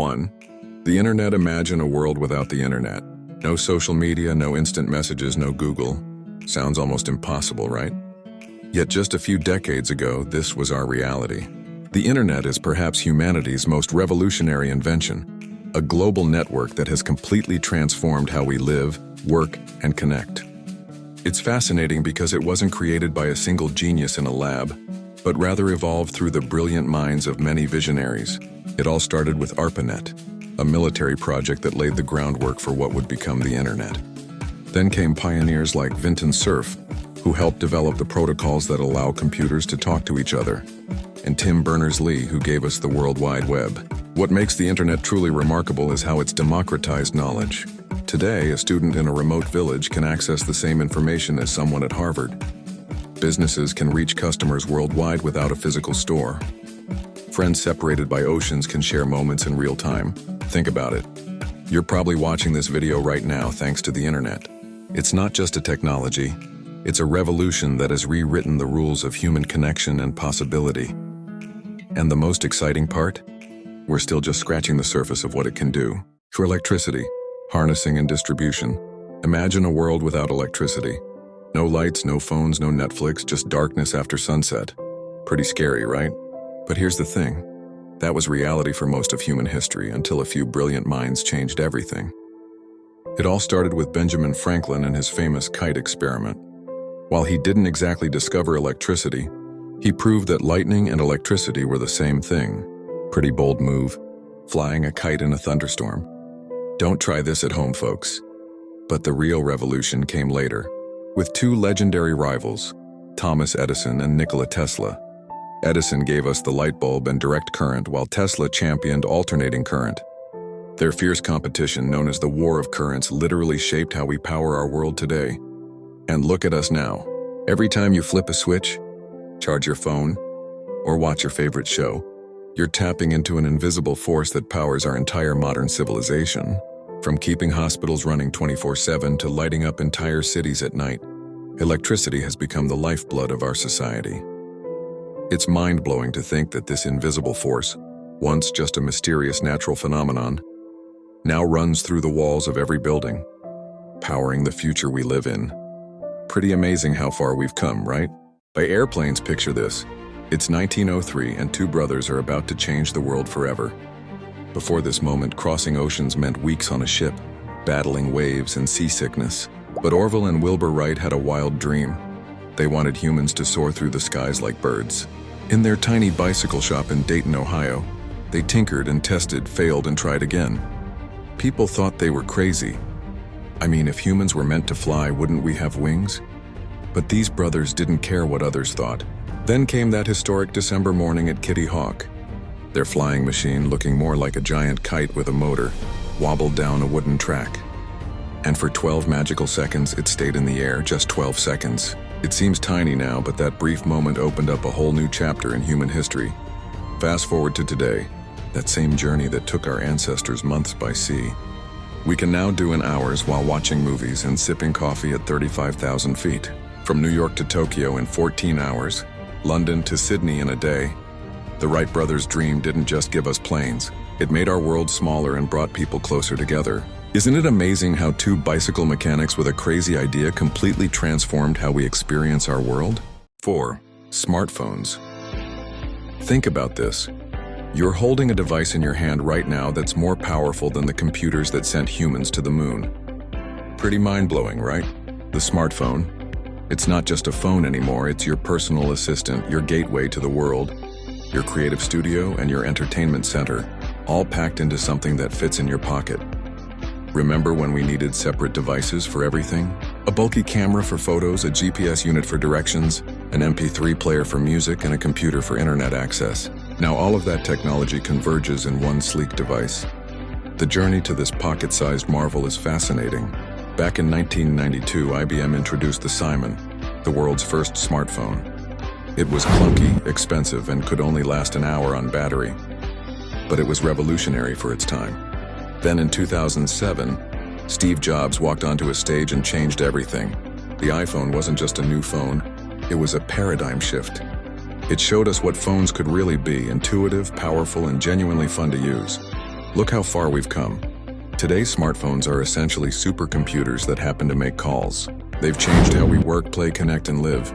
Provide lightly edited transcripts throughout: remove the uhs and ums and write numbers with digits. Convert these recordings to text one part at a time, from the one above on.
1. The internet. Imagine a world without the internet. No social media, no instant messages, no Google. Sounds almost impossible, right? Yet just a few decades ago, this was our reality. The internet is perhaps humanity's most revolutionary invention, a global network that has completely transformed how we live, work, and connect. It's fascinating because it wasn't created by a single genius in a lab, but rather evolved through the brilliant minds of many visionaries. It all started with ARPANET, a military project that laid the groundwork for what would become the internet. Then came pioneers like Vinton Cerf, who helped develop the protocols that allow computers to talk to each other, and Tim Berners-Lee, who gave us the World Wide Web. What makes the internet truly remarkable is how it's democratized knowledge. Today, a student in a remote village can access the same information as someone at Harvard. Businesses can reach customers worldwide without a physical store. Friends separated by oceans can share moments in real time. Think about it. You're probably watching this video right now thanks to the internet. It's not just a technology, it's a revolution that has rewritten the rules of human connection and possibility. And the most exciting part? We're still just scratching the surface of what it can do. For electricity, harnessing and distribution. Imagine a world without electricity. No lights, no phones, no Netflix, just darkness after sunset. Pretty scary, right? But here's the thing. That was reality for most of human history until a few brilliant minds changed everything. It all started with Benjamin Franklin and his famous kite experiment. While he didn't exactly discover electricity, he proved that lightning and electricity were the same thing. Pretty bold move, flying a kite in a thunderstorm. Don't try this at home, folks. But the real revolution came later, with two legendary rivals, Thomas Edison and Nikola Tesla. Edison gave us the light bulb and direct current, while Tesla championed alternating current. Their fierce competition, known as the War of Currents, literally shaped how we power our world today. And look at us now. Every time you flip a switch, charge your phone, or watch your favorite show, you're tapping into an invisible force that powers our entire modern civilization. From keeping hospitals running 24/7 to lighting up entire cities at night, electricity has become the lifeblood of our society. It's mind-blowing to think that this invisible force, once just a mysterious natural phenomenon, now runs through the walls of every building, powering the future we live in. Pretty amazing how far we've come, right? By airplanes, picture this. It's 1903 and two brothers are about to change the world forever. Before this moment, crossing oceans meant weeks on a ship, battling waves and seasickness. But Orville and Wilbur Wright had a wild dream. They wanted humans to soar through the skies like birds. In their tiny bicycle shop in Dayton, Ohio, they tinkered and tested, failed, and tried again. People thought they were crazy. I mean, if humans were meant to fly, wouldn't we have wings? But these brothers didn't care what others thought. Then came that historic December morning at Kitty Hawk. Their flying machine, looking more like a giant kite with a motor, wobbled down a wooden track. And for 12 magical seconds, it stayed in the air, just 12 seconds. It seems tiny now, but that brief moment opened up a whole new chapter in human history. Fast forward to today, that same journey that took our ancestors months by sea. We can now do in hours while watching movies and sipping coffee at 35,000 feet. From New York to Tokyo in 14 hours, London to Sydney in a day. The Wright brothers' dream didn't just give us planes. It made our world smaller and brought people closer together. Isn't it amazing how two bicycle mechanics with a crazy idea completely transformed how we experience our world? 4. Smartphones. Think about this. You're holding a device in your hand right now that's more powerful than the computers that sent humans to the moon. Pretty mind-blowing, right? The smartphone. It's not just a phone anymore, it's your personal assistant, your gateway to the world, your creative studio, and your entertainment center, all packed into something that fits in your pocket. Remember when we needed separate devices for everything? A bulky camera for photos, a GPS unit for directions, an MP3 player for music, and a computer for internet access. Now all of that technology converges in one sleek device. The journey to this pocket-sized marvel is fascinating. Back in 1992, IBM introduced the Simon, the world's first smartphone. It was clunky, expensive, and could only last an hour on battery. But it was revolutionary for its time. Then in 2007, Steve Jobs walked onto a stage and changed everything. The iPhone wasn't just a new phone, it was a paradigm shift. It showed us what phones could really be: intuitive, powerful, and genuinely fun to use. Look how far we've come. Today's smartphones are essentially supercomputers that happen to make calls. They've changed how we work, play, connect, and live.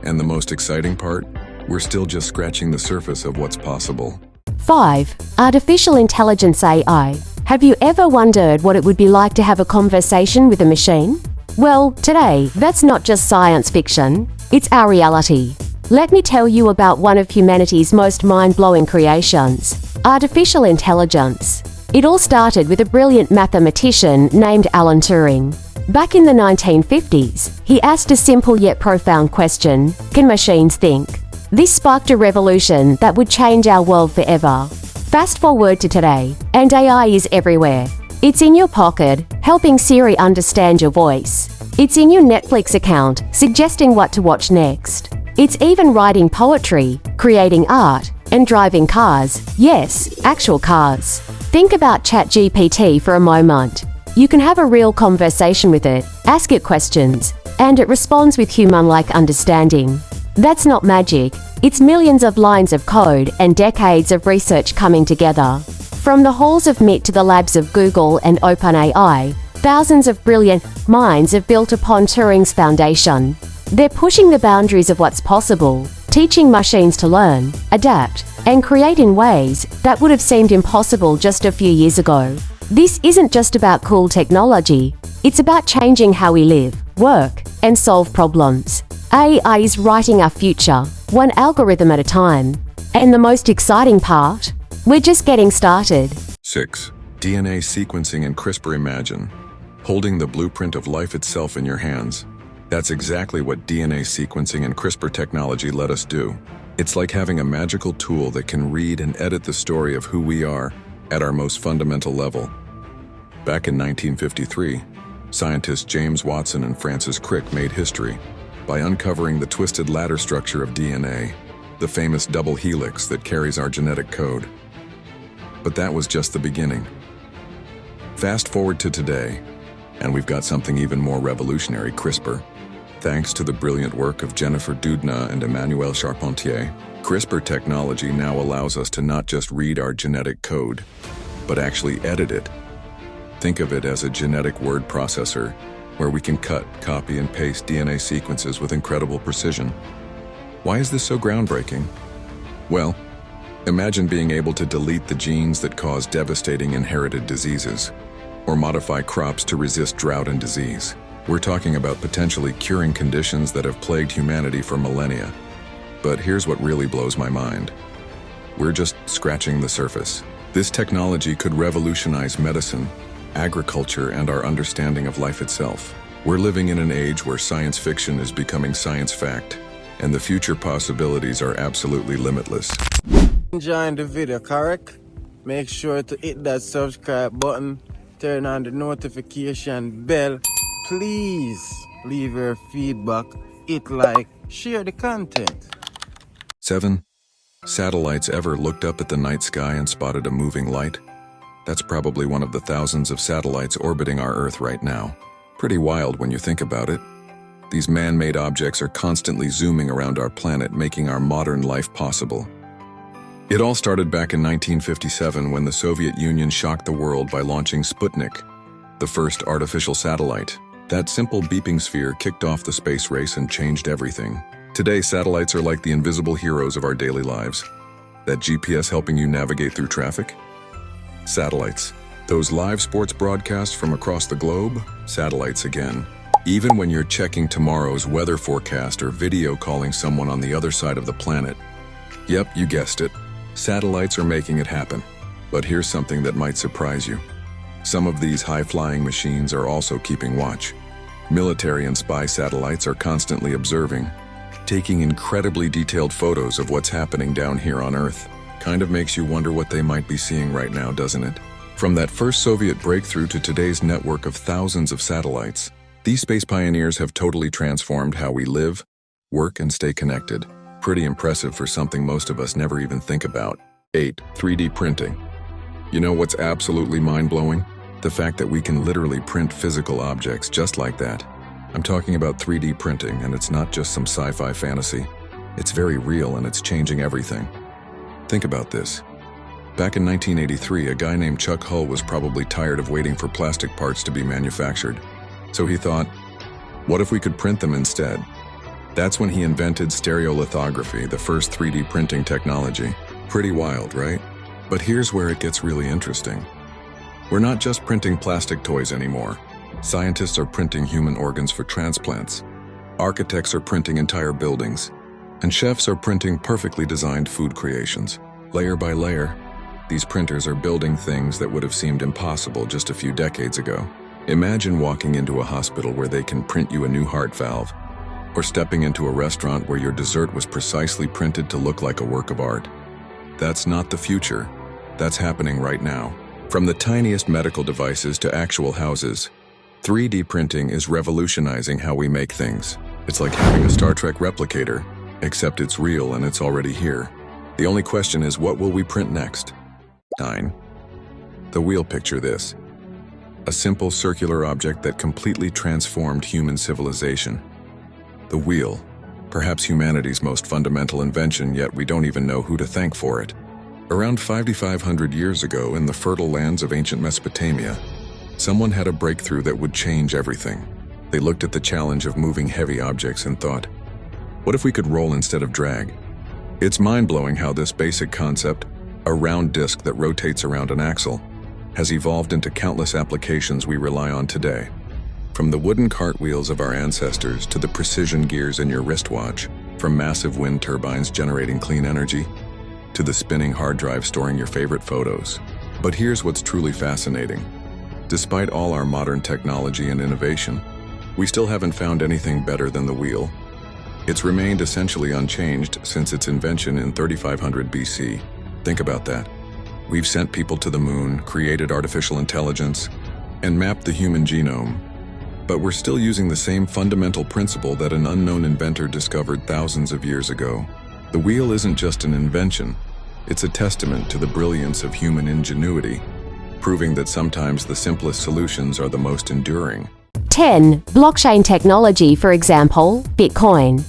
And the most exciting part? We're still just scratching the surface of what's possible. 5. Artificial intelligence AI. Have you ever wondered what it would be like to have a conversation with a machine? Well, today, that's not just science fiction, it's our reality. Let me tell you about one of humanity's most mind-blowing creations, artificial intelligence. It all started with a brilliant mathematician named Alan Turing. Back in the 1950s, he asked a simple yet profound question: can machines think? This sparked a revolution that would change our world forever. Fast forward to today, and AI is everywhere. It's in your pocket, helping Siri understand your voice. It's in your Netflix account, suggesting what to watch next. It's even writing poetry, creating art, and driving cars. Yes, actual cars. Think about ChatGPT for a moment. You can have a real conversation with it, ask it questions, and it responds with human-like understanding. That's not magic. It's millions of lines of code and decades of research coming together. From the halls of MIT to the labs of Google and OpenAI, thousands of brilliant minds have built upon Turing's foundation. They're pushing the boundaries of what's possible, teaching machines to learn, adapt, and create in ways that would have seemed impossible just a few years ago. This isn't just about cool technology, it's about changing how we live, work, and solve problems. AI is writing our future, one algorithm at a time. And the most exciting part? We're just getting started. 6. DNA sequencing and CRISPR. Imagine holding the blueprint of life itself in your hands. That's exactly what DNA sequencing and CRISPR technology let us do. It's like having a magical tool that can read and edit the story of who we are at our most fundamental level. Back in 1953, scientists James Watson and Francis Crick made history by uncovering the twisted ladder structure of DNA, the famous double helix that carries our genetic code. But that was just the beginning. Fast forward to today, and we've got something even more revolutionary: CRISPR. Thanks to the brilliant work of Jennifer Doudna and Emmanuel Charpentier, CRISPR technology now allows us to not just read our genetic code, but actually edit it. Think of it as a genetic word processor, where we can cut, copy, and paste DNA sequences with incredible precision. Why is this so groundbreaking? Well, imagine being able to delete the genes that cause devastating inherited diseases, or modify crops to resist drought and disease. We're talking about potentially curing conditions that have plagued humanity for millennia. But here's what really blows my mind. We're just scratching the surface. This technology could revolutionize medicine, agriculture, and our understanding of life itself. We're living in an age where science fiction is becoming science fact, and the future possibilities are absolutely limitless. Enjoying the video, correct? Make sure to hit that subscribe button, turn on the notification bell. Please leave your feedback, hit like, share the content. 7. Satellites ever looked up at the night sky and spotted a moving light? That's probably one of the thousands of satellites orbiting our Earth right now. Pretty wild when you think about it. These man-made objects are constantly zooming around our planet, making our modern life possible. It all started back in 1957 when the Soviet Union shocked the world by launching Sputnik, the first artificial satellite. That simple beeping sphere kicked off the space race and changed everything. Today, satellites are like the invisible heroes of our daily lives. That GPS helping you navigate through traffic? Satellites. Those live sports broadcasts from across the globe? Satellites again. Even when you're checking tomorrow's weather forecast or video calling someone on the other side of the planet. Yep, you guessed it. Satellites are making it happen. But here's something that might surprise you. Some of these high-flying machines are also keeping watch. Military and spy satellites are constantly observing, taking incredibly detailed photos of what's happening down here on Earth. Kind of makes you wonder what they might be seeing right now, doesn't it? From that first Soviet breakthrough to today's network of thousands of satellites, these space pioneers have totally transformed how we live, work, and stay connected. Pretty impressive for something most of us never even think about. 8. 3D printing. You know what's absolutely mind-blowing? The fact that we can literally print physical objects just like that. I'm talking about 3D printing, and it's not just some sci-fi fantasy. It's very real, and it's changing everything. Think about this. Back in 1983, a guy named Chuck Hull was probably tired of waiting for plastic parts to be manufactured. So he thought, what if we could print them instead? That's when he invented stereolithography, the first 3D printing technology. Pretty wild, right? But here's where it gets really interesting. We're not just printing plastic toys anymore. Scientists are printing human organs for transplants. Architects are printing entire buildings. And chefs are printing perfectly designed food creations. Layer by layer, these printers are building things that would have seemed impossible just a few decades ago. Imagine walking into a hospital where they can print you a new heart valve, or stepping into a restaurant where your dessert was precisely printed to look like a work of art. That's not the future. That's happening right now. From the tiniest medical devices to actual houses, 3D printing is revolutionizing how we make things. It's like having a Star Trek replicator, except it's real and it's already here. The only question is, what will we print next? 9. The wheel. Picture this. A simple circular object that completely transformed human civilization. The wheel, perhaps humanity's most fundamental invention, yet we don't even know who to thank for it. Around 5,500 years ago, in the fertile lands of ancient Mesopotamia, someone had a breakthrough that would change everything. They looked at the challenge of moving heavy objects and thought, what if we could roll instead of drag? It's mind-blowing how this basic concept, a round disc that rotates around an axle, has evolved into countless applications we rely on today. From the wooden cartwheels of our ancestors to the precision gears in your wristwatch, from massive wind turbines generating clean energy, to the spinning hard drive storing your favorite photos. But here's what's truly fascinating. Despite all our modern technology and innovation, we still haven't found anything better than the wheel. It's remained essentially unchanged since its invention in 3500 BC. Think about that. We've sent people to the moon, created artificial intelligence, and mapped the human genome. But we're still using the same fundamental principle that an unknown inventor discovered thousands of years ago. The wheel isn't just an invention, it's a testament to the brilliance of human ingenuity, proving that sometimes the simplest solutions are the most enduring. 10. Blockchain technology, for example, Bitcoin.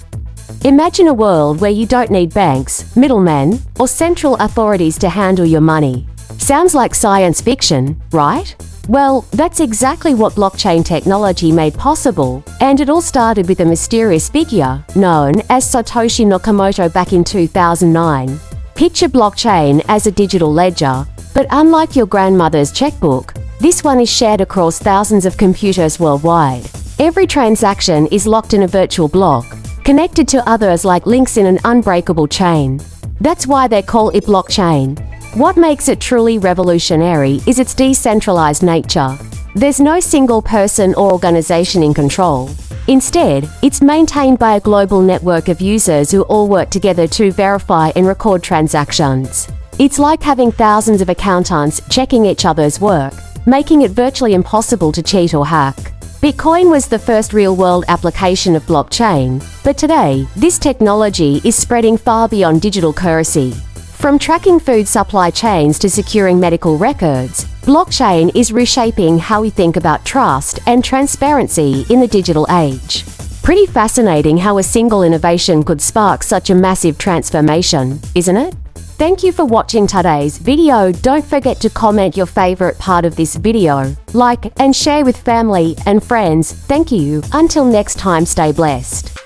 Imagine a world where you don't need banks, middlemen, or central authorities to handle your money. Sounds like science fiction, right? Well, that's exactly what blockchain technology made possible, and it all started with a mysterious figure known as Satoshi Nakamoto back in 2009. Picture blockchain as a digital ledger, but unlike your grandmother's checkbook, this one is shared across thousands of computers worldwide. Every transaction is locked in a virtual block, connected to others like links in an unbreakable chain. That's why they call it blockchain. What makes it truly revolutionary is its decentralized nature. There's no single person or organization in control. Instead, it's maintained by a global network of users who all work together to verify and record transactions. It's like having thousands of accountants checking each other's work, making it virtually impossible to cheat or hack. Bitcoin was the first real-world application of blockchain, but today, this technology is spreading far beyond digital currency. From tracking food supply chains to securing medical records, blockchain is reshaping how we think about trust and transparency in the digital age. Pretty fascinating how a single innovation could spark such a massive transformation, isn't it? Thank you for watching today's video. Don't forget to comment your favorite part of this video, like and share with family and friends. Thank you. Until next time, stay blessed.